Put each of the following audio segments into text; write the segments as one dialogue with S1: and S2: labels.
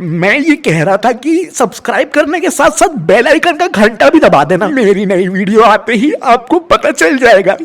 S1: मैं ये कह रहा था कि सब्सक्राइब करने के साथ साथ बेल आइकन का घंटा भी दबा देना। मेरी नई वीडियो आते ही आपको पता चल जाएगा।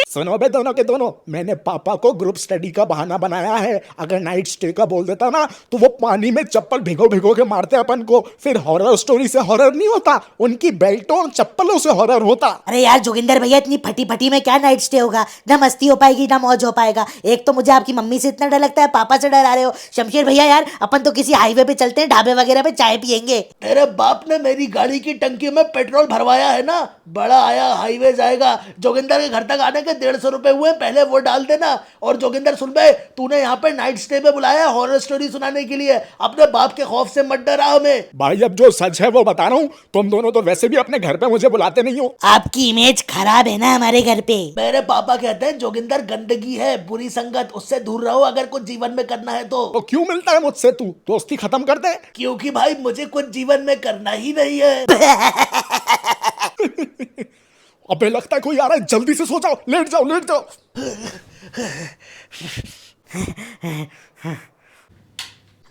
S1: सुनो बे दोनों के दोनों, मैंने पापा को ग्रुप स्टडी का बहाना बनाया है। अगर नाइट स्टे का बोल देता ना तो वो पानी में चप्पल भिगो भिगो के मारते अपन को। फिर हॉरर स्टोरी से हॉरर नहीं होता, उनकी बेल्टों और चप्पलों से हॉरर होता।
S2: अरे यार जोगिंदर भैया, इतनी फटी फटी में क्या नाइट स्टे होगा? ना मस्ती हो पाएगी ना मौज हो पाएगा। एक तो मुझे आपकी मम्मी से इतना डर लगता है, पापा से डरा रहे हो। शमशेर भैया यार, अपन तो किसी हाईवे पे चलते हैं, ढाबे वगैरह पे चाय पियेंगे।
S3: तेरे बाप ने मेरी गाड़ी की टंकी में पेट्रोल भरवाया है ना, बड़ा आया हाईवे जाएगा। जोगिंदर के घर तक आने के 150 रुपए हुए, पहले वो डाल देना। और जोगिंदर सुन बे, तूने यहाँ पे नाइट स्टे पे बुलाया हॉरर स्टोरी सुनाने के लिए, अपने बाप के खौफ से मत डरा हमें।
S1: भाई अब जो सच है वो बता रहा हूँ, तुम दोनों तो वैसे भी अपने घर पे मुझे बुलाते नहीं हो।
S2: आपकी इमेज खराब है ना हमारे घर पे।
S3: मेरे पापा कहते हैं जोगिंदर गंदगी है, बुरी संगत, उससे दूर रहो अगर कुछ जीवन में करना है तो
S1: क्यों मिलता है मुझसे तू? दोस्ती खत्म कर दे।
S3: क्योंकि भाई मुझे कुछ जीवन में करना ही नहीं है।
S1: अबे लगता है कोई आ रहा है, जल्दी से सो जाओ, लेट जाओ लेट जाओ।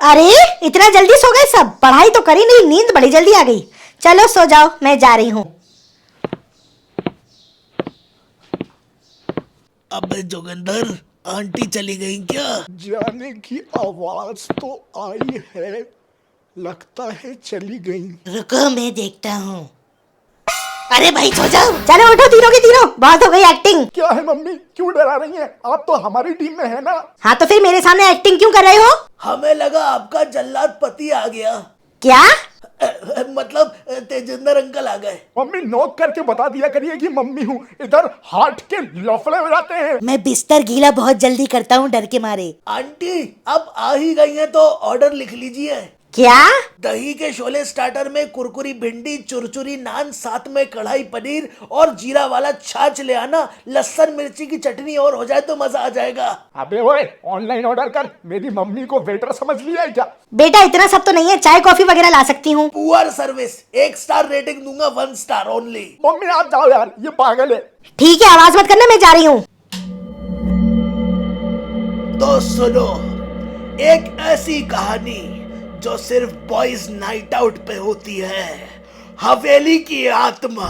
S2: अरे इतना जल्दी सो गए सब? पढ़ाई तो करी नहीं, नींद बड़ी जल्दी आ गई। चलो सो जाओ, मैं जा रही हूँ।
S3: अबे जोगिंदर, आंटी चली गई क्या?
S1: जाने की आवाज तो आई है, लगता है चली गई।
S2: रुको मैं देखता हूँ। अरे भाई सो जाओ, चलो उठो तीनों के तीनों, बहुत हो गई एक्टिंग।
S1: क्या है मम्मी, क्यों डरा रही हैं? आप तो हमारी टीम में है ना।
S2: हाँ तो फिर मेरे सामने एक्टिंग क्यों कर रहे हो?
S3: हमें लगा आपका जल्लाद पति आ गया।
S2: क्या?
S3: मतलब तेजिंदर अंकल आ गए।
S1: मम्मी नोक करके बता दिया करिए कि मम्मी हूँ, इधर हार्ट के लफड़े हो जाते हैं।
S2: मैं बिस्तर गीला बहुत जल्दी करता हूँ डर के मारे।
S3: आंटी अब आ ही गई हैं तो ऑर्डर लिख लीजिए।
S2: क्या?
S3: दही के शोले स्टार्टर में कुरकुरी भिंडी, चुरचुरी नान, साथ में कढ़ाई पनीर और जीरा वाला छाछ ले आना। लहसुन मिर्ची की चटनी और हो जाए तो मजा आ जाएगा।
S1: अबे ओए, ऑनलाइन ऑर्डर कर। मेरी मम्मी को वेटर समझ लिया है क्या?
S2: बेटा इतना सब तो नहीं है, चाय कॉफी वगैरह ला सकती हूँ।
S3: पुअर सर्विस, 1 स्टार रेटिंग दूंगा, 1 स्टार ओनली।
S1: मम्मी आप जाओ यार, ये पागल है।
S2: ठीक है, आवाज मत करना, मैं जा रही हूँ।
S3: तो सुनो, एक ऐसी कहानी जो सिर्फ बॉयज नाइट आउट पे होती है, हवेली की आत्मा।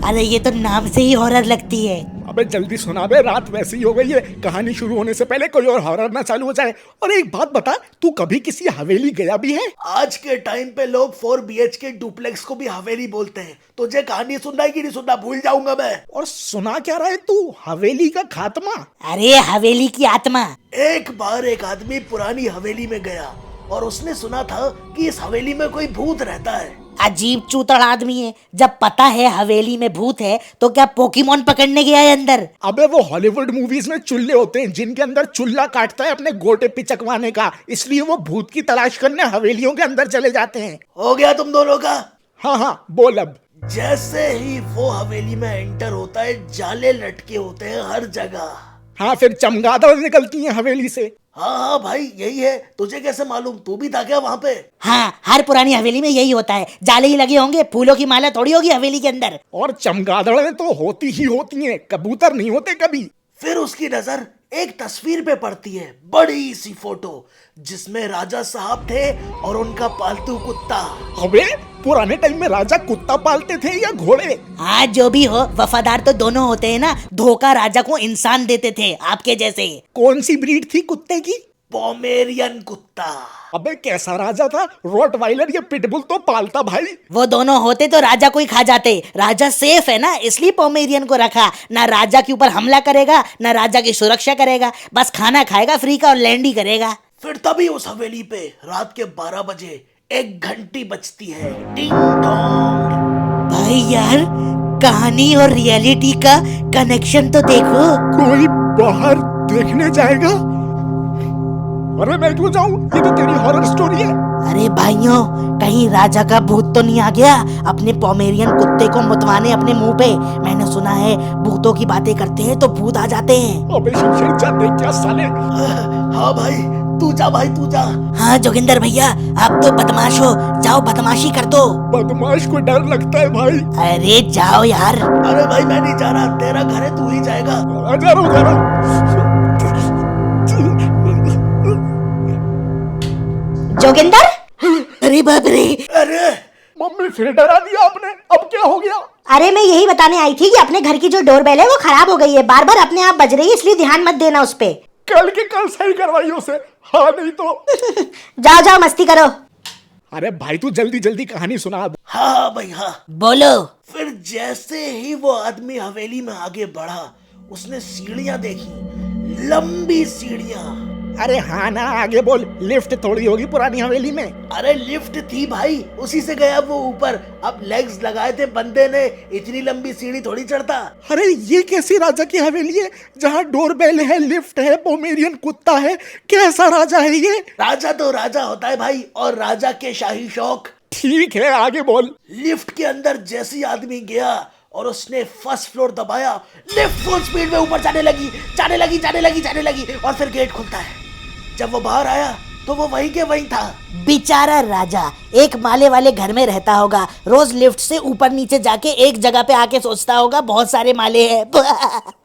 S2: अरे ये तो नाम से ही हॉरर लगती है।
S1: अबे जल्दी सुना बे, रात वैसी ही हो गई है, कहानी शुरू होने से पहले कोई और हॉरर ना चालू हो जाए। और एक बात बता, तू कभी किसी हवेली गया भी है?
S3: आज के टाइम पे लोग 4 BHK डुप्लेक्स को भी हवेली बोलते हैं। तुझे कहानी सुनना है कि नहीं सुनना, भूल जाऊंगा मैं।
S1: और सुना क्या रहा है तू, हवेली का खात्मा?
S2: अरे हवेली की आत्मा।
S3: एक बार एक आदमी पुरानी हवेली में गया और उसने सुना था कि इस हवेली में कोई भूत रहता है।
S2: अजीब चूतड़ आदमी है, जब पता है हवेली में भूत है तो क्या पोकेमोन पकड़ने गया है अंदर?
S1: अबे वो हॉलीवुड मूवीज में चुल्ले होते हैं जिनके अंदर चुल्ला काटता है अपने गोटे पिचकवाने का, इसलिए वो भूत की तलाश करने हवेलियों के अंदर चले जाते हैं।
S3: हो गया तुम दोनों का?
S1: हाँ हाँ बोल अब।
S3: जैसे ही वो हवेली में एंटर होता है, जाले लटके होते हैं हर जगह।
S1: हाँ फिर चमगादड़ निकलती हैं हवेली से।
S3: हाँ हाँ भाई यही है, तुझे कैसे मालूम? तू भी था क्या वहाँ पे?
S2: हाँ, हर पुरानी हवेली में यही होता है, जाले ही लगे होंगे, फूलों की माला थोड़ी होगी हवेली के अंदर।
S1: और चमगादड़ें तो होती ही होती हैं, कबूतर नहीं होते कभी।
S3: फिर उसकी नजर एक तस्वीर पे पड़ती है, बड़ी सी फोटो, जिसमें राजा साहब थे और उनका पालतू कुत्ता।
S1: अबे पुराने टाइम में राजा कुत्ता पालते थे या घोड़े?
S2: हाँ जो भी हो, वफादार तो दोनों होते हैं ना। धोखा राजा को इंसान देते थे आपके जैसे।
S1: कौन सी ब्रीड थी कुत्ते की?
S3: पोमेरियन कुत्ता।
S1: अबे कैसा राजा था? रोटवाइलर या पिटबुल तो पालता भाई।
S2: वो दोनों होते तो राजा को ही खा जाते। राजा सेफ है ना, इसलिए पोमेरियन को रखा। ना राजा के ऊपर हमला करेगा, ना राजा की सुरक्षा करेगा, बस खाना खाएगा फ्री का और लैंड ही करेगा।
S3: फिर तभी उस हवेली पे रात के 12 बजे एक घंटी बजती है, टिंग टोंग।
S2: भाई यार, कहानी और रियलिटी का कनेक्शन तो देखो।
S1: कोई बाहर देखने जाएगा? अरे मैं क्यों जाऊं, ये तो तेरी हॉरर स्टोरी है।
S2: अरे भाइयों, कहीं राजा का भूत तो नहीं आ गया अपने पोमेरियन कुत्ते को मुतवाने अपने मुंह पे? मैंने सुना है भूतों की बातें करते हैं तो भूत आ जाते हैं।
S1: अबे शमशेर जा देख क्या साले।
S3: हाँ भाई तू जा, भाई तू जा।
S2: हाँ जोगिंदर भैया, आप तो बदमाश हो, जाओ बदमाशी कर दो।
S1: बदमाश को डर लगता है भाई।
S2: अरे जाओ यार।
S3: अरे भाई मैं नहीं जा रहा, तेरा घर है, तू ही जाएगा।
S1: जा रहा हूँ।
S2: जोगिंदर अरे बाप रे।
S3: अरे
S1: मम्मी फिर डरा दिया आपने, अब क्या हो गया?
S4: अरे मैं यही बताने आई थी कि अपने घर की जो डोरबेल है वो खराब हो गई है, बार बार अपने आप बज रही है, इसलिए ध्यान मत देना उस पे।
S1: कल के कल सही करवाइए उसे, हाँ नहीं तो।
S4: जाओ जाओ मस्ती करो।
S1: अरे भाई तू जल्दी जल्दी कहानी सुना अब।
S3: हाँ भाई हाँ।
S2: बोलो।
S3: फिर जैसे ही वो आदमी हवेली में आगे बढ़ा, उसने सीढ़ियां देखी, लंबी सीढ़ियां।
S1: अरे हाँ ना, आगे बोल। लिफ्ट थोड़ी होगी पुरानी हवेली में।
S3: अरे लिफ्ट थी भाई, उसी से गया वो ऊपर। अब लेग्स लगाए थे बंदे ने, इतनी लंबी सीढ़ी थोड़ी चढ़ता।
S1: अरे ये कैसी राजा की हवेली है जहाँ डोरबेल है, लिफ्ट है, पोमेरियन कुत्ता है? कैसा राजा है ये?
S3: राजा तो राजा होता है भाई, और राजा के शाही शौक।
S1: ठीक है आगे बोल।
S3: लिफ्ट के अंदर जैसे ही आदमी गया और उसने फर्स्ट फ्लोर दबाया, लिफ्ट फुल स्पीड में ऊपर जाने लगी, जाने लगी, जाने लगी, जाने लगी, और फिर गेट खुलता है। जब वो बाहर आया तो वो वहीं के वहीं था।
S2: बेचारा राजा एक माले वाले घर में रहता होगा, रोज लिफ्ट से ऊपर नीचे जाके एक जगह पे आके सोचता होगा बहुत सारे माले हैं।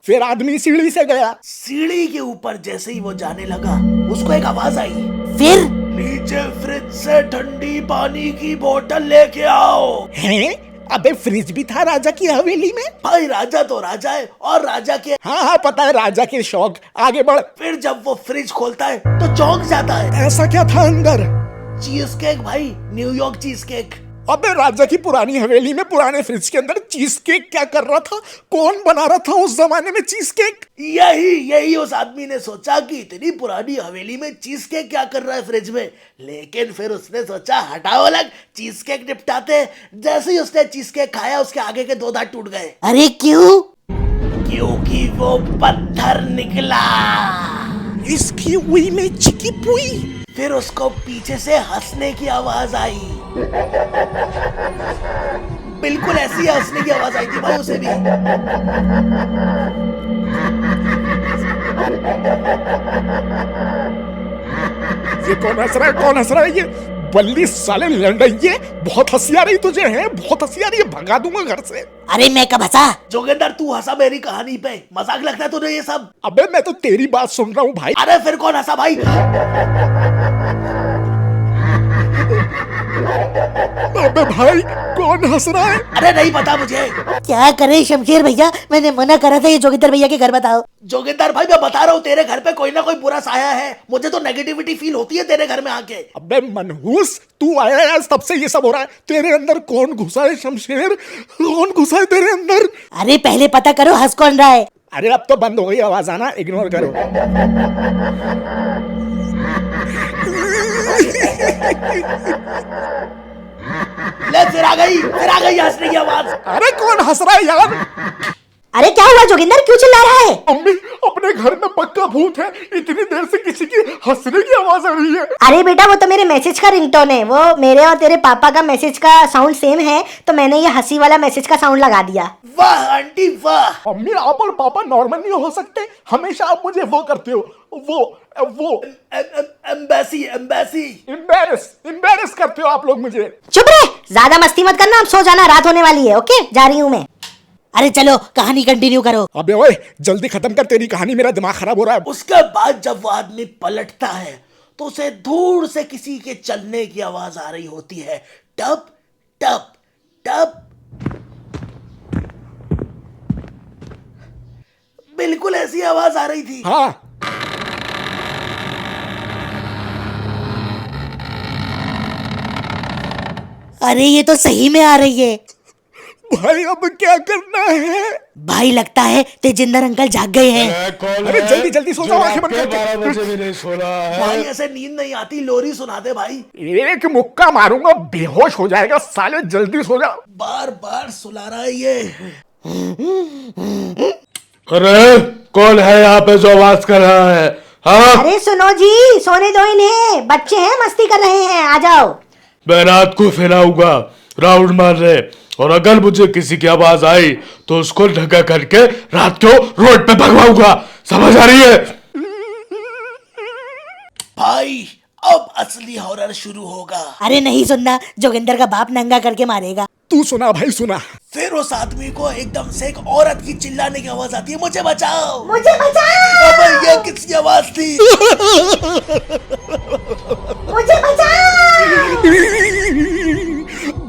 S1: फिर आदमी सीढ़ी से गया।
S3: सीढ़ी के ऊपर जैसे ही वो जाने लगा, उसको एक आवाज आई,
S2: फिर
S3: नीचे फ्रिज से ठंडी पानी की बोतल लेके आओ।
S1: हैं? अबे फ्रिज भी था राजा की हवेली में?
S3: भाई राजा तो राजा है, और राजा के।
S1: हाँ हाँ पता है, राजा के शौक। आगे बढ़।
S3: फिर जब वो फ्रिज खोलता है तो चौंक जाता है।
S1: ऐसा क्या था अंदर?
S3: चीज केक भाई, न्यूयॉर्क चीज केक।
S1: अबे राजा की पुरानी हवेली में पुराने फ्रिज के अंदर चीज केक क्या कर रहा था? कौन बना रहा था उस जमाने में चीज केक?
S3: यही उस आदमी ने सोचा कि इतनी पुरानी हवेली में चीज केक क्या कर रहा है फ्रिज में। लेकिन फिर उसने सोचा हटाओ अलग, चीज केक निपटाते हैं। जैसे ही उसने चीज केक खाया, उसके आगे के 2 दांत टूट गए।
S2: अरे क्यों?
S3: क्योंकि वो पत्थर निकला।
S1: इसकी हुई में चिकी पुई।
S3: फिर उसको पीछे से हंसने की आवाज आई। बिल्कुल ऐसी हंसने की आवाज आई थी भाई उसे भी।
S1: ये कौन हंस रहा है? कौन हंस रहा है? ये बल्ली साले लड़ाइए। बहुत हंसी आ रही तुझे है, बहुत हंसी आ रही है, भगा दूंगा घर से।
S2: अरे मैं कब हंसा?
S3: जोगिंदर तू हंसा मेरी कहानी पे, मजाक लगता है तुझे ये सब?
S1: अबे मैं तो तेरी बात सुन रहा हूँ भाई।
S3: अरे फिर कौन हंसा भाई?
S1: अबे भाई कौन हंस रहा है?
S3: अरे नहीं पता मुझे।
S2: क्या करे शमशेर भैया, मैंने मना करा था ये जोगिंदर भैया के घर बताओ।
S3: जोगिंदर भाई मैं बता रहा हूँ, तेरे घर पे कोई ना कोई बुरा साया है। मुझे तो नेगेटिविटी फील होती है तेरे घर में आके।
S1: अबे मनहूस, तू आया है आज, तब से ये सब हो रहा है। तेरे अंदर कौन घुसा है शमशेर? कौन घुसा है तेरे अंदर?
S2: अरे पहले पता करो हंस कौन रहा है।
S1: अरे अब तो बंद हो गई आवाज आना, इग्नोर करो।
S3: ले फिर आ गई हंसने की आवाज।
S1: अरे कौन हंस रहा है यार?
S4: अरे क्या हुआ जोगिंदर, क्यों चिल्ला रहा है?
S1: मम्मी, अपने घर में पक्का भूत है। इतनी देर से किसी की हंसने की आवाज आ रही है।
S4: अरे बेटा वो तो मेरे मैसेज का रिंगटोन है, वो मेरे और तेरे पापा का मैसेज का साउंड सेम है, तो मैंने ये हंसी वाला मैसेज का साउंड लगा दिया।
S3: वाह आंटी वाह।
S1: मम्मी आप और पापा नॉर्मल नहीं हो सकते? हमेशा आप मुझे वो करते हो, वो
S3: एम्बेसी
S1: एम्बेरस करते हो आप लोग मुझे।
S4: चुप रहे, ज्यादा मस्ती मत करना, अब सो जाना, रात होने वाली है। ओके जा रही हूँ मैं।
S2: अरे चलो कहानी कंटिन्यू करो।
S1: अबे ओए जल्दी खत्म कर, तेरी कहानी, मेरा दिमाग खराब हो रहा है।
S3: उसके बाद जब वो आदमी पलटता है तो उसे दूर से किसी के चलने की आवाज आ रही होती है। टप टप टप। बिल्कुल ऐसी आवाज आ रही थी।
S1: हाँ
S2: अरे ये तो सही में आ रही है।
S1: भाई अब क्या करना है?
S2: भाई लगता है तेजिंदर अंकल जाग गए हैं।
S1: अरे जल्दी जल्दी सो जाओ, आंखें बंद करके।
S5: 12 बजे भी नहीं सो रहा है।
S3: भाई ऐसे नींद नहीं आती, लोरी सुना दे भाई।
S1: एक मुक्का मारूंगा, बेहोश हो जाएगा साले। जल्दी सो जा।
S3: बार बार सुला रहा है ये।
S5: अरे कौन है यहाँ पे जो आवाज कर रहा है? हाँ
S4: अरे सुनो जी, सोने दो इन्हें, बच्चे हैं मस्ती कर रहे हैं, आ जाओ।
S5: मैं रात को फैलाऊंगा राउंड मारने, और अगर मुझे किसी की आवाज आई तो उसको ढका करके रात को रोड पे भगवाऊंगा। समझ आ रही है?
S3: भाई अब असली हॉरर शुरू होगा।
S2: अरे नहीं सुनना, जोगिंदर का बाप नंगा करके मारेगा।
S1: तू सुना भाई, सुना।
S3: फिर उस आदमी को एकदम से एक औरत की चिल्लाने की आवाज आती है, मुझे बचाओ,
S4: मुझे बचाओ,
S3: अबे ये किसकी आवाज थी?
S4: मुझे बचाओ।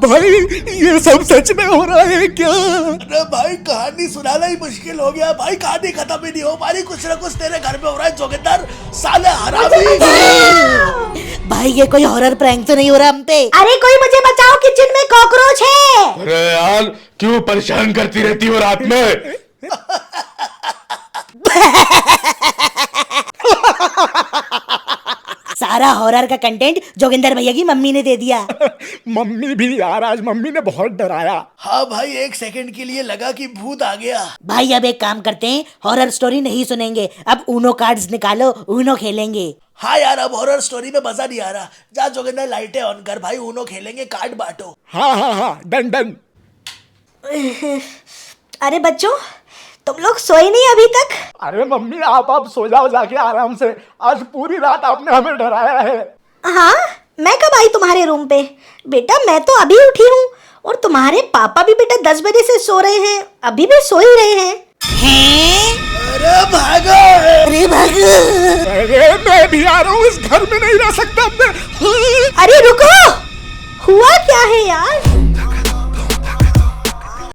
S1: भाई ये सब सच में हो रहा है क्या?
S3: अरे भाई कहानी सुनाना ही मुश्किल हो गया भाई, कहानी खत्म ही नहीं हो पा रही, कुछ ना कुछ तेरे घर में हो रहा है जोगिंदर, साले हरामी।
S2: भाई ये कोई हॉरर प्रैंक तो नहीं हो रहा हम पे?
S4: अरे कोई मुझे बचाओ, किचन में कॉकरोच है।
S5: अरे यार क्यों परेशान करती रहती हो रात में?
S2: सारा हॉरर का कंटेंट जोगिंदर भैया की मम्मी ने दे दिया।
S1: मम्मी भी यार, आज मम्मी ने बहुत डराया।
S3: हाँ भाई, एक सेकंड के लिए लगा कि भूत आ गया।
S2: भाई अब एक काम करते हैं, हॉरर स्टोरी नहीं सुनेंगे, अब ऊनो कार्ड्स निकालो, ऊनो खेलेंगे।
S3: हाँ यार, अब हॉरर स्टोरी में मजा नहीं आ रहा। जा जोगिंदर लाइटें ऑन कर भाई, ऊनो खेलेंगे, कार्ड बांटो।
S1: हाँ हाँ हाँ, डन डन।
S4: अरे बच्चों, तुम लोग सोए नहीं अभी तक?
S1: अरे मम्मी आप सो जाओ जाके आराम से, आज पूरी रात आपने हमें डराया है।
S4: हाँ, मैं कब आई तुम्हारे रूम पे? बेटा मैं तो अभी उठी हूँ, और तुम्हारे पापा भी बेटा 10 बजे से सो रहे हैं, अभी भी सो ही रहे हैं।
S3: अरे भागो!
S2: अरे भागो!
S1: अरे मैं भी आ रहा हूँ, इस घर में नहीं रह सकता मैं।
S4: अरे रुको, हुआ क्या है यार?